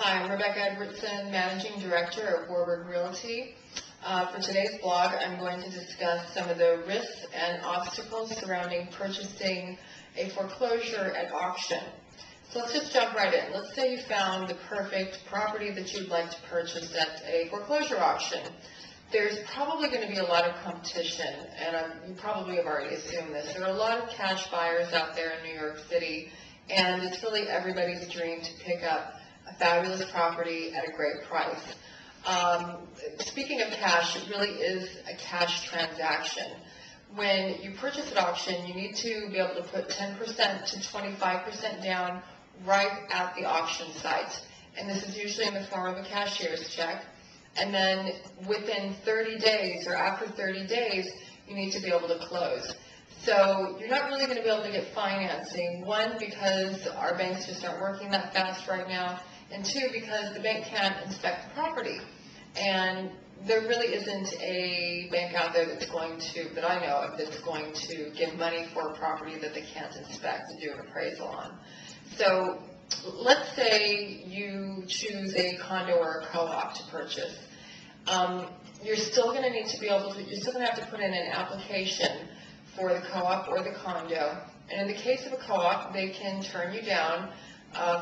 Hi, I'm Rebecca Edwardson, Managing Director of Warburg Realty. For today's blog, I'm going to discuss some of the risks and obstacles surrounding purchasing a foreclosure at auction. So let's just jump right in. Let's say you found the perfect property that you'd like to purchase at a foreclosure auction. There's probably going to be a lot of competition, and you probably have already assumed this. There are a lot of cash buyers out there in New York City, and it's really everybody's dream to pick up a fabulous property at a great price. Speaking of cash, it really is a cash transaction. When you purchase at auction, you need to be able to put 10% to 25% down right at the auction site. And this is usually in the form of a cashier's check. And then within 30 days or after 30 days, you need to be able to close. So you're not really going to be able to get financing, one, because our banks just aren't working that fast right now, and two, because the bank can't inspect the property. And there really isn't a bank out there that's going to, that I know of, that's going to give money for a property that they can't inspect and do an appraisal on. So let's say you choose a condo or a co-op to purchase. You're still going to need to be able to, you're still going to have to put in an application for the co-op or the condo. And in the case of a co-op, they can turn you down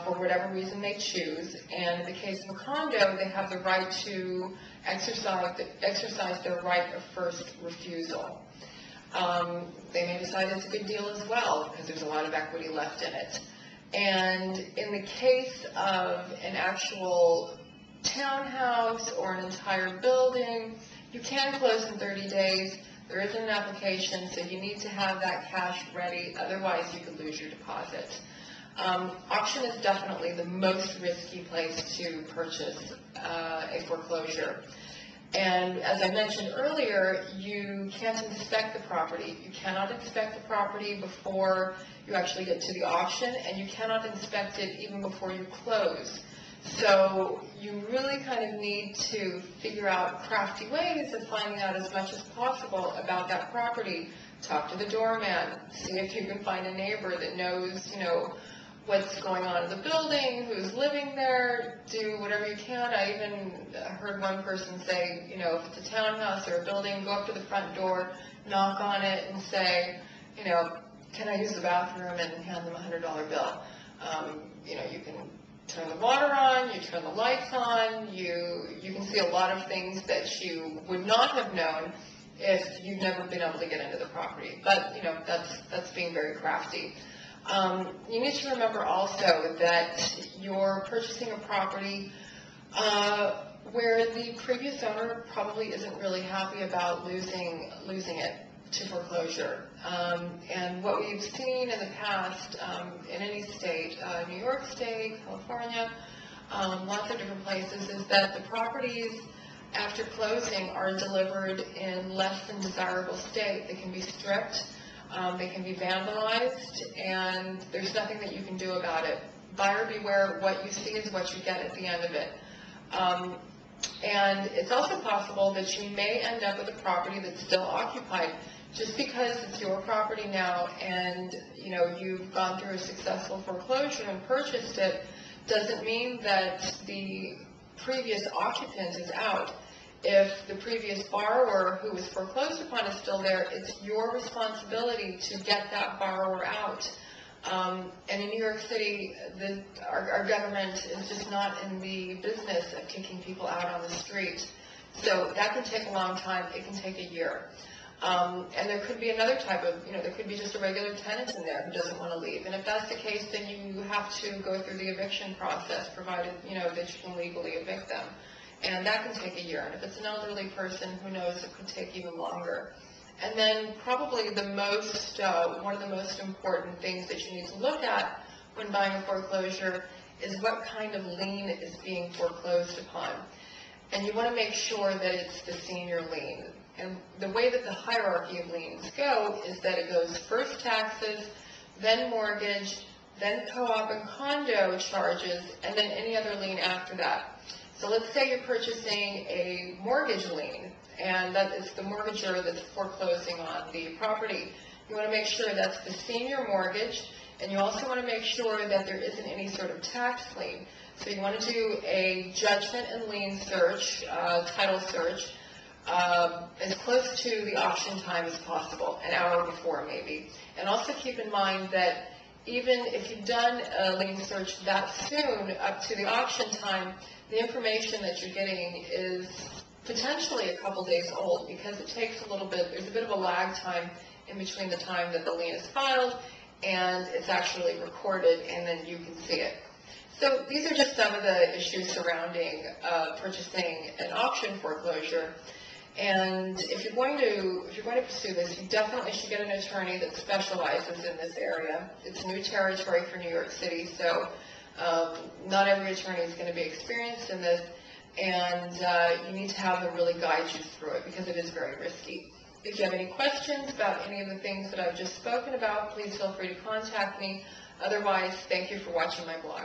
for whatever reason they choose. And in the case of a condo, they have the right to exercise their right of first refusal. They may decide it's a good deal as well because there's a lot of equity left in it. And in the case of an actual townhouse or an entire building, you can close in 30 days. There isn't an application, so you need to have that cash ready. Otherwise, you could lose your deposit. Auction is definitely the most risky place to purchase a foreclosure. And as I mentioned earlier, you can't inspect the property. You cannot inspect the property before you actually get to the auction, and you cannot inspect it even before you close. So you really kind of need to figure out crafty ways of finding out as much as possible about that property. Talk to the doorman, see if you can find a neighbor that knows, what's going on in the building, who's living there, do whatever you can. I even heard one person say, if it's a townhouse or a building, go up to the front door, knock on it and say, can I use the bathroom, and hand them a $100 bill. You can turn the water on, you turn the lights on, you can see a lot of things that you would not have known if you've never been able to get into the property. But, that's being very crafty. You need to remember also that you're purchasing a property where the previous owner probably isn't really happy about losing it to foreclosure. And what we've seen in the past in any state, New York State, California, lots of different places, is that the properties after closing are delivered in less than desirable state. They can be stripped. They can be vandalized, and there's nothing that you can do about it. Buyer beware, what you see is what you get at the end of it. And it's also possible that you may end up with a property that's still occupied. Just because it's your property now and you've gone through a successful foreclosure and purchased it doesn't mean that the previous occupant is out. If the previous borrower who was foreclosed upon is still there, it's your responsibility to get that borrower out. And in New York City, our government is just not in the business of kicking people out on the street. So that can take a long time. It can take a year. And there could be another type of, there could be just a regular tenant in there who doesn't want to leave. And if that's the case, then you have to go through the eviction process, provided, that you can legally evict them. And that can take a year. And if it's an elderly person, who knows, it could take even longer. And then probably one of the most important things that you need to look at when buying a foreclosure is what kind of lien is being foreclosed upon. And you want to make sure that it's the senior lien. And the way that the hierarchy of liens go is that it goes first taxes, then mortgage, then co-op and condo charges, and then any other lien after that. So let's say you're purchasing a mortgage lien, and that is the mortgagor that's foreclosing on the property. You want to make sure that's the senior mortgage. And you also want to make sure that there isn't any sort of tax lien. So you want to do a judgment and lien search, title search, as close to the auction time as possible, an hour before maybe. And also keep in mind that even if you've done a lien search that soon, up to the auction time, the information that you're getting is potentially a couple days old, because it takes a little bit, there's a bit of a lag time in between the time that the lien is filed and it's actually recorded, and then you can see it. So these are just some of the issues surrounding purchasing an auction foreclosure. And if you're going to pursue this, you definitely should get an attorney that specializes in this area. It's new territory for New York City, so not every attorney is going to be experienced in this, and you need to have them really guide you through it, because it is very risky. If you have any questions about any of the things that I've just spoken about, please feel free to contact me. Otherwise, thank you for watching my blog.